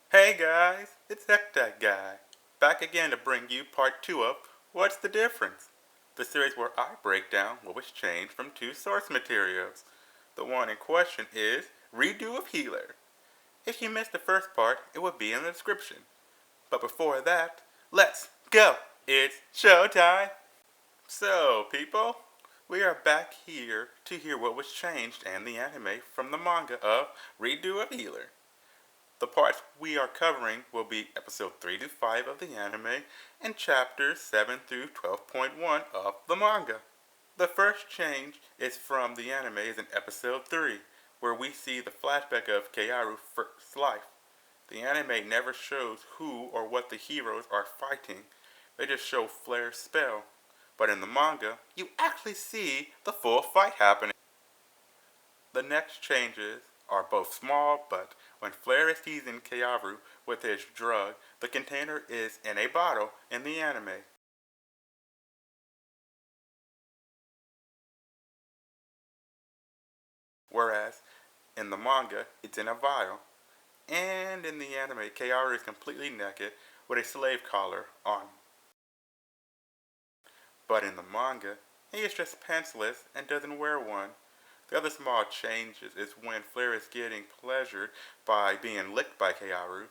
Hey guys, it's That Guy, back again to bring you part 2 of What's the Difference? The series where I break down what was changed from two source materials. The one in question is Redo of Healer. If you missed the first part, it will be in the description. But before that, let's go! It's showtime! So, people, we are back here to hear what was changed and the anime from the manga of Redo of Healer. The parts we are covering will be episode 3 to 5 of the anime and chapters 7 through 12.1 of the manga. The first change is from the anime is in episode 3, where we see the flashback of Keiaru's first life. The anime never shows who or what the heroes are fighting, they just show Flair's spell. But in the manga, you actually see the full fight happening. The next changes are both small, but when Flair is teasing Keiaru with his drug, the container is in a bottle in the anime. Whereas in the manga, it's in a vial. And in the anime, Keiaru is completely naked with a slave collar on. But in the manga, he is just pantsless and doesn't wear one. The other small changes is when Flair is getting pleasured by being licked by Keiaru,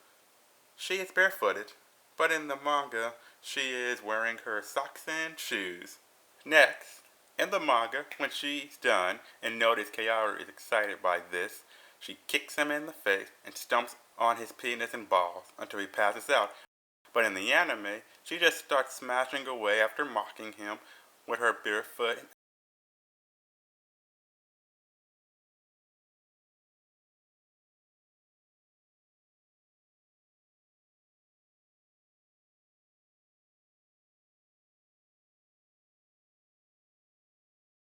she is barefooted, but in the manga, she is wearing her socks and shoes. Next, in the manga, when she's done and notices Keiaru is excited by this, she kicks him in the face and stomps on his penis and balls until he passes out. But in the anime, she just starts smashing away after mocking him with her bare foot.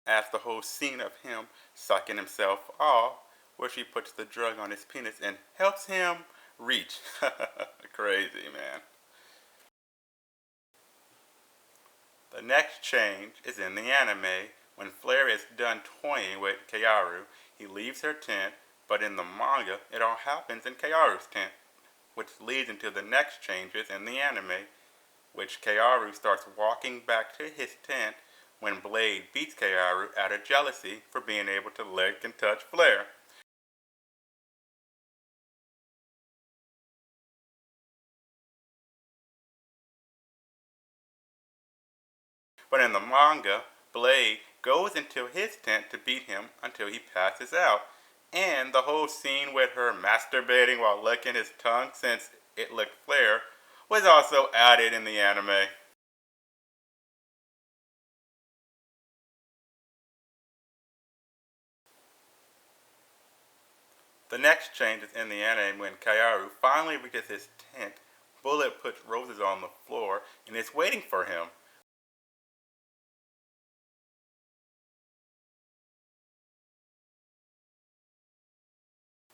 As the whole scene of him sucking himself off, where she puts the drug on his penis and helps him reach. Crazy, man. The next change is in the anime. When Flair is done toying with Keiaru, he leaves her tent, but in the manga, it all happens in Keiaru's tent, which leads into the next changes in the anime, which Keiaru starts walking back to his tent when Blade beats Keiaru out of jealousy for being able to lick and touch Flair. But in the manga, Blade goes into his tent to beat him until he passes out. And the whole scene with her masturbating while licking his tongue since it licked Flair was also added in the anime. The next change is in the anime when Kaiaru finally reaches his tent. Bullet puts roses on the floor and is waiting for him.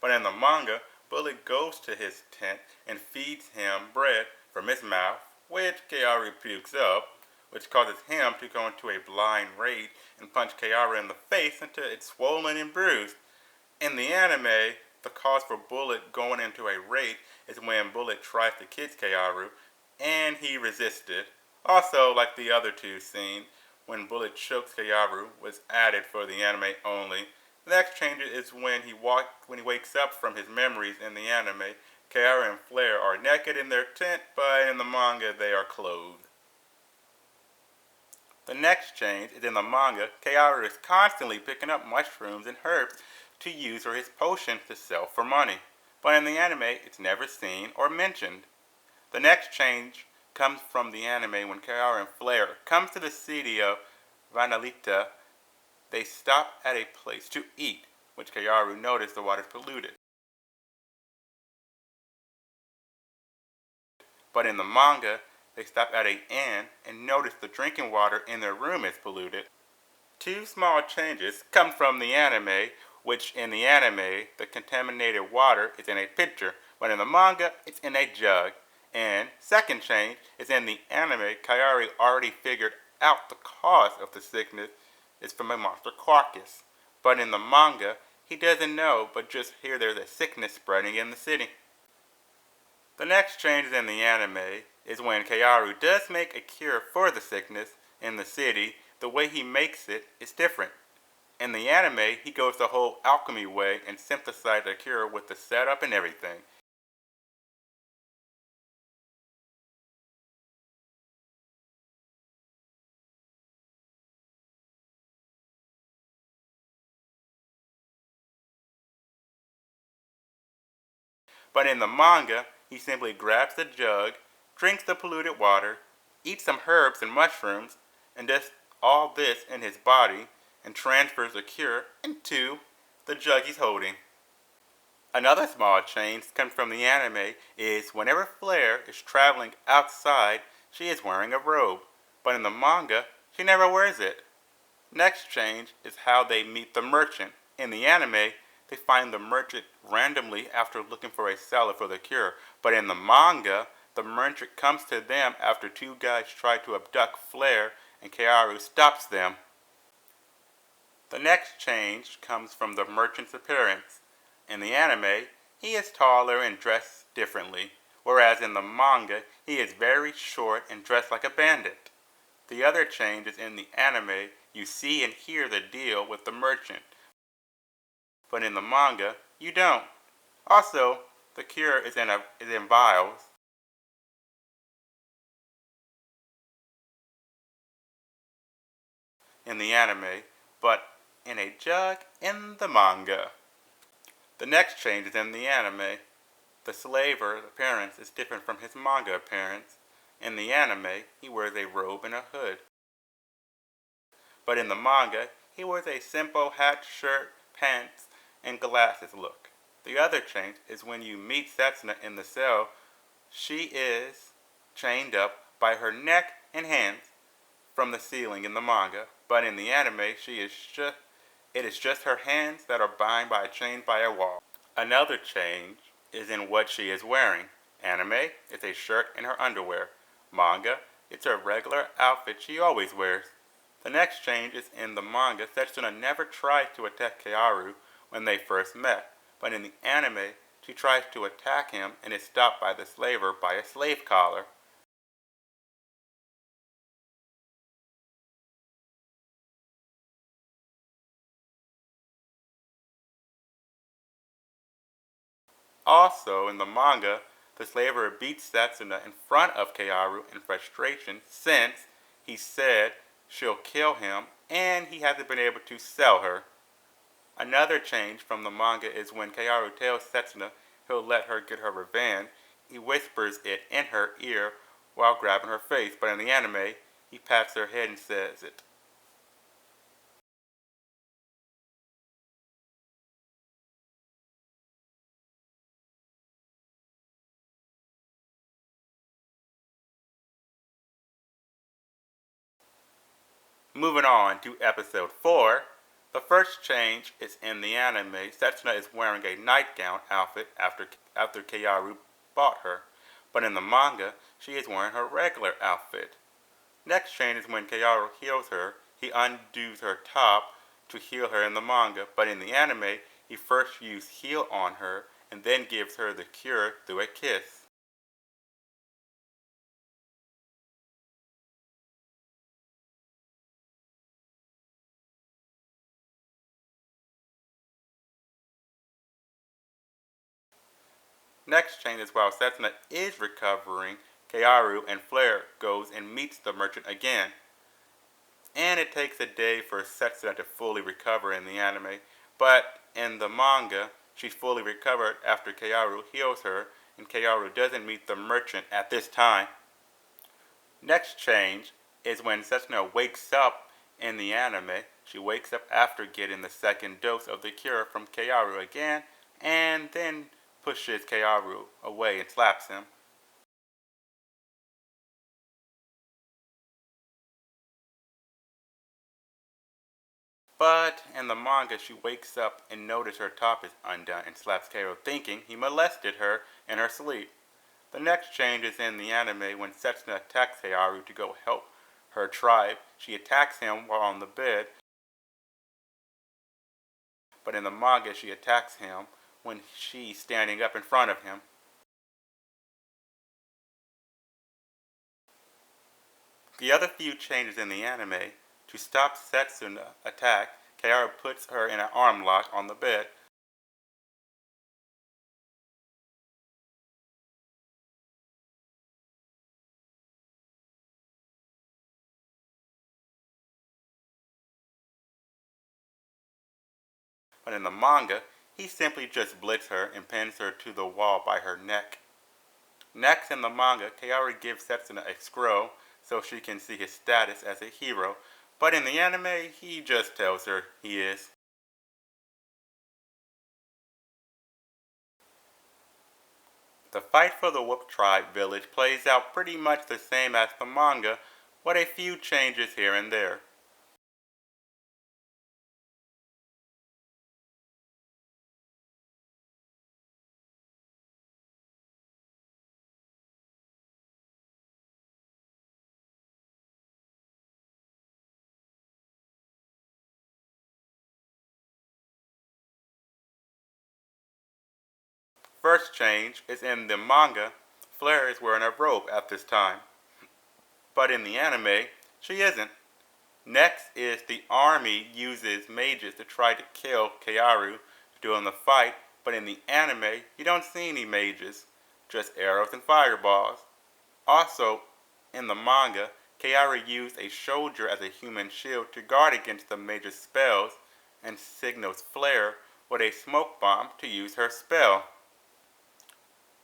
But in the manga, Bullet goes to his tent and feeds him bread from his mouth, which Kaiaru pukes up, which causes him to go into a blind rage and punch Kaiaru in the face until it's swollen and bruised. In the anime, the cause for Bullet going into a rage is when Bullet tries to kiss Kaiaru, and he resisted. Also, like the other two scenes, when Bullet chokes Kaiaru was added for the anime only. The next change is when he wakes up from his memories in the anime. Kaiaru and Flair are naked in their tent, but in the manga they are clothed. The next change is in the manga, Keiaru is constantly picking up mushrooms and herbs to use for his potions to sell for money. But in the anime, it's never seen or mentioned. The next change comes from the anime when Keiaru and Flair come to the city of Vanalita. They stop at a place to eat, which Keiaru noticed the water is polluted. But in the manga, they stop at an inn and notice the drinking water in their room is polluted. Two small changes come from the anime, which in the anime, the contaminated water is in a pitcher, but in the manga, it's in a jug. And second change is in the anime, Kairi already figured out the cause of the sickness is from a monster carcass. But in the manga, he doesn't know, but just hear there's a sickness spreading in the city. The next change in the anime is when Kaoru does make a cure for the sickness in the city. The way he makes it is different. In the anime, he goes the whole alchemy way and synthesizes a cure with the setup and everything. But in the manga, he simply grabs the jug, drinks the polluted water, eats some herbs and mushrooms, and does all this in his body and transfers the cure into the jug he's holding. Another small change comes from the anime is whenever Flare is traveling outside, she is wearing a robe, but in the manga, she never wears it. Next change is how they meet the merchant. In the anime, they find the merchant randomly after looking for a seller for the cure, but in the manga, the merchant comes to them after two guys try to abduct Flare and Kaoru stops them. The next change comes from the merchant's appearance. In the anime, he is taller and dressed differently, whereas in the manga, he is very short and dressed like a bandit. The other change is in the anime, you see and hear the deal with the merchant, but in the manga, you don't. Also, the cure is in vials in the anime, but in a jug in the manga. The next change is in the anime. The slaver's appearance is different from his manga appearance. In the anime, he wears a robe and a hood. But in the manga, he wears a simple hat, shirt, pants, and glasses look. The other change is when you meet Setsuna in the cell, she is chained up by her neck and hands from the ceiling in the manga. But in the anime, it is just her hands that are bound by a chain by a wall. Another change is in what she is wearing. Anime, it's a shirt and her underwear. Manga, it's her regular outfit she always wears. The next change is in the manga, Setsuna never tries to attack Kaoru when they first met, but in the anime, she tries to attack him and is stopped by the slaver by a slave collar. Also, in the manga, the slaver beats Setsuna in front of Kaoru in frustration since he said she'll kill him and he hasn't been able to sell her. Another change from the manga is when Kaoru tells Setsuna he'll let her get her revenge, he whispers it in her ear while grabbing her face, but in the anime, he pats her head and says it. Moving on to episode 4, the first change is in the anime. Setsuna is wearing a nightgown outfit after Kaoru bought her, but in the manga, she is wearing her regular outfit. Next change is when Kaoru heals her, he undoes her top to heal her in the manga, but in the anime, he first uses heal on her and then gives her the cure through a kiss. Next change is while Setsuna is recovering, Kaoru and Flare goes and meets the merchant again. And it takes a day for Setsuna to fully recover in the anime, but in the manga, she's fully recovered after Kaoru heals her, and Kaoru doesn't meet the merchant at this time. Next change is when Setsuna wakes up in the anime. She wakes up after getting the second dose of the cure from Kaoru again, and then pushes Kaoru away and slaps him. But in the manga, she wakes up and notices her top is undone and slaps Kaoru, thinking he molested her in her sleep. The next change is in the anime when Setsuna attacks Kaoru to go help her tribe. She attacks him while on the bed, but in the manga, she attacks him when she's standing up in front of him. The other few changes in the anime, to stop Setsuna attack, Kaoru puts her in an arm lock on the bed. But in the manga, he simply just blitz her and pins her to the wall by her neck. Next in the manga, Kaoru gives Setsuna a scroll so she can see his status as a hero, but in the anime, he just tells her he is. The fight for the Whoop Tribe village plays out pretty much the same as the manga, with a few changes here and there. First change is in the manga, Flare is wearing a robe at this time, but in the anime, she isn't. Next is the army uses mages to try to kill Kaoru during the fight, but in the anime, you don't see any mages, just arrows and fireballs. Also, in the manga, Kaoru used a soldier as a human shield to guard against the mage's spells, and signals Flare with a smoke bomb to use her spell.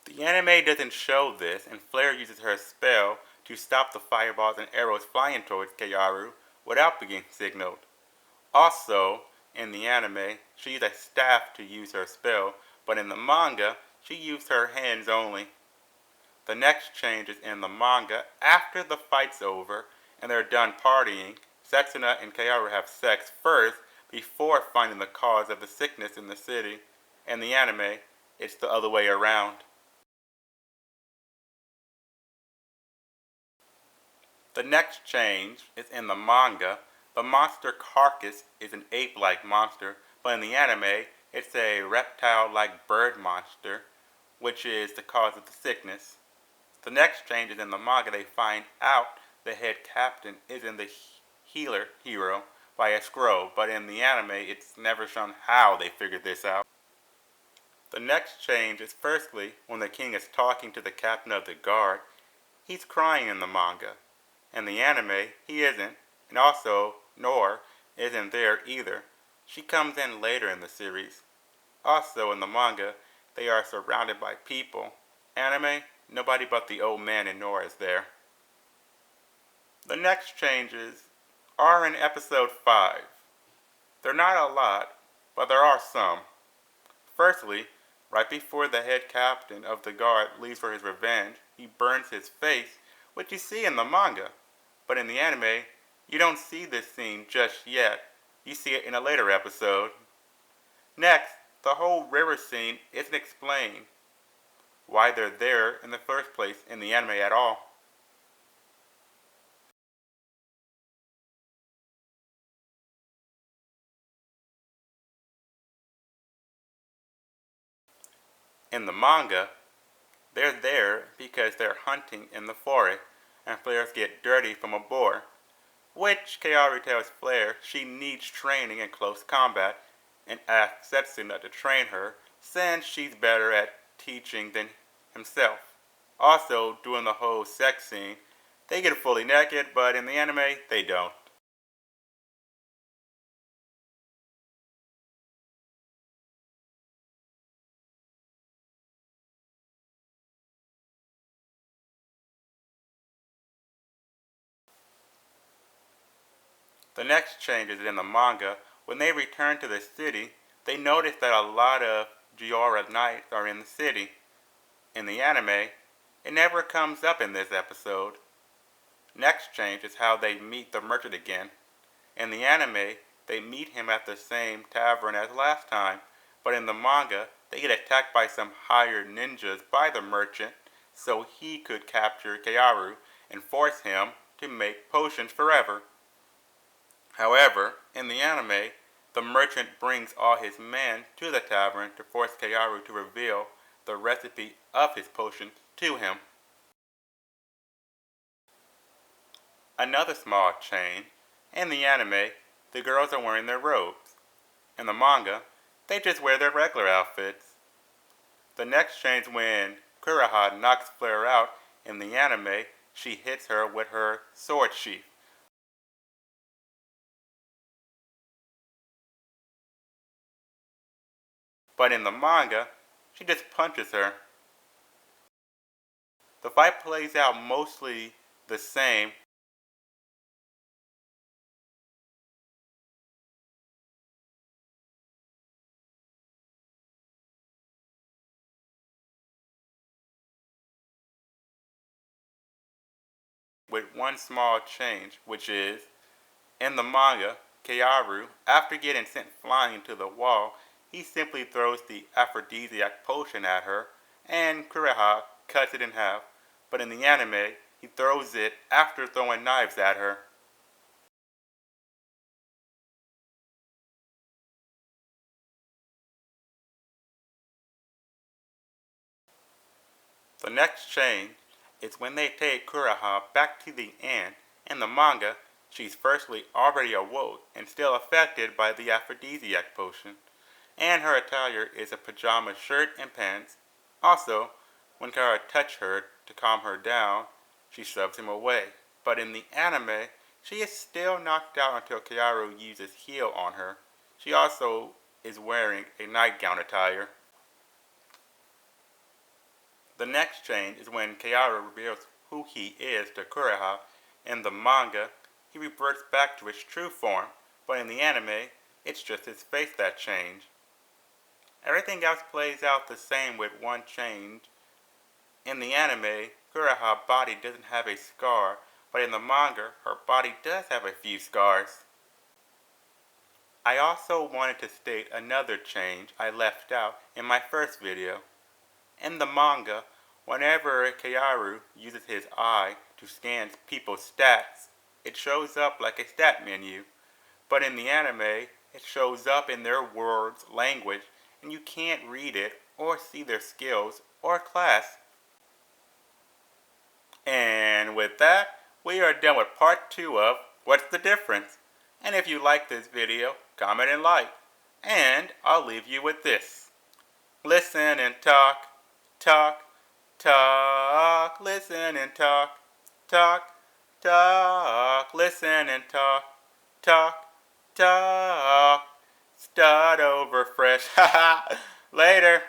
The anime doesn't show this, and Flare uses her spell to stop the fireballs and arrows flying towards Kaoru without being signaled. Also, in the anime, she used a staff to use her spell, but in the manga, she used her hands only. The next change is in the manga. After the fight's over and they're done partying, Setsuna and Kaoru have sex first before finding the cause of the sickness in the city. In the anime, it's the other way around. The next change is in the manga. The monster Carcass is an ape-like monster, but in the anime, it's a reptile-like bird monster, which is the cause of the sickness. The next change is in the manga. They find out the head captain isn't the healer hero by a scroll, but in the anime, it's never shown how they figured this out. The next change is firstly, when the king is talking to the captain of the guard, he's crying in the manga. In the anime, he isn't, and also Nor isn't there either. She comes in later in the series. Also in the manga, they are surrounded by people. Anime, nobody but the old man and Nor is there. The next changes are in episode 5. They're not a lot, but there are some. Firstly, right before the head captain of the guard leaves for his revenge, he burns his face, which you see in the manga. But in the anime, you don't see this scene just yet. You see it in a later episode. Next, the whole river scene isn't explained why they're there in the first place in the anime at all. In the manga, they're there because they're hunting in the forest and flares get dirty from a boar, which Kaoru tells Flare she needs training in close combat and asks Setsuna to train her since she's better at teaching than himself. Also, during the whole sex scene, they get fully naked, but in the anime, they don't. The next change is in the manga. When they return to the city, they notice that a lot of Giora knights are in the city. In the anime, it never comes up in this episode. Next change is how they meet the merchant again. In the anime, they meet him at the same tavern as last time, but in the manga, they get attacked by some hired ninjas by the merchant so he could capture Kaoru and force him to make potions forever. However, in the anime, the merchant brings all his men to the tavern to force Kaoru to reveal the recipe of his potion to him. Another small change. In the anime, the girls are wearing their robes. In the manga, they just wear their regular outfits. The next change when Kureha knocks Flare out in the anime, she hits her with her sword sheath. But in the manga, she just punches her. The fight plays out mostly the same, with one small change, which is, in the manga, Kaoru, after getting sent flying into the wall, he simply throws the aphrodisiac potion at her, and Kureha cuts it in half. But in the anime, he throws it after throwing knives at her. The next change is when they take Kureha back to the inn. In the manga, she's firstly already awoke and still affected by the aphrodisiac potion, and her attire is a pajama shirt and pants. Also, when Kara touches her to calm her down, she shoves him away. But in the anime, she is still knocked out until Kaoru uses heal on her. She also is wearing a nightgown attire. The next change is when Kaoru reveals who he is to Kureha. In the manga, he reverts back to his true form, but in the anime, it's just his face that changed. Everything else plays out the same with one change. In the anime, Kureha's body doesn't have a scar, but in the manga, her body does have a few scars. I also wanted to state another change I left out in my first video. In the manga, whenever Kaoru uses his eye to scan people's stats, it shows up like a stat menu. But in the anime, it shows up in their words, language, and you can't read it or see their skills or class. And with that, we are done with part 2 of What's the Difference? And if you like this video, comment and like. And I'll leave you with this. Listen and talk, talk, talk, listen and talk, talk, talk, listen and talk, talk, talk. Start over fresh. Later.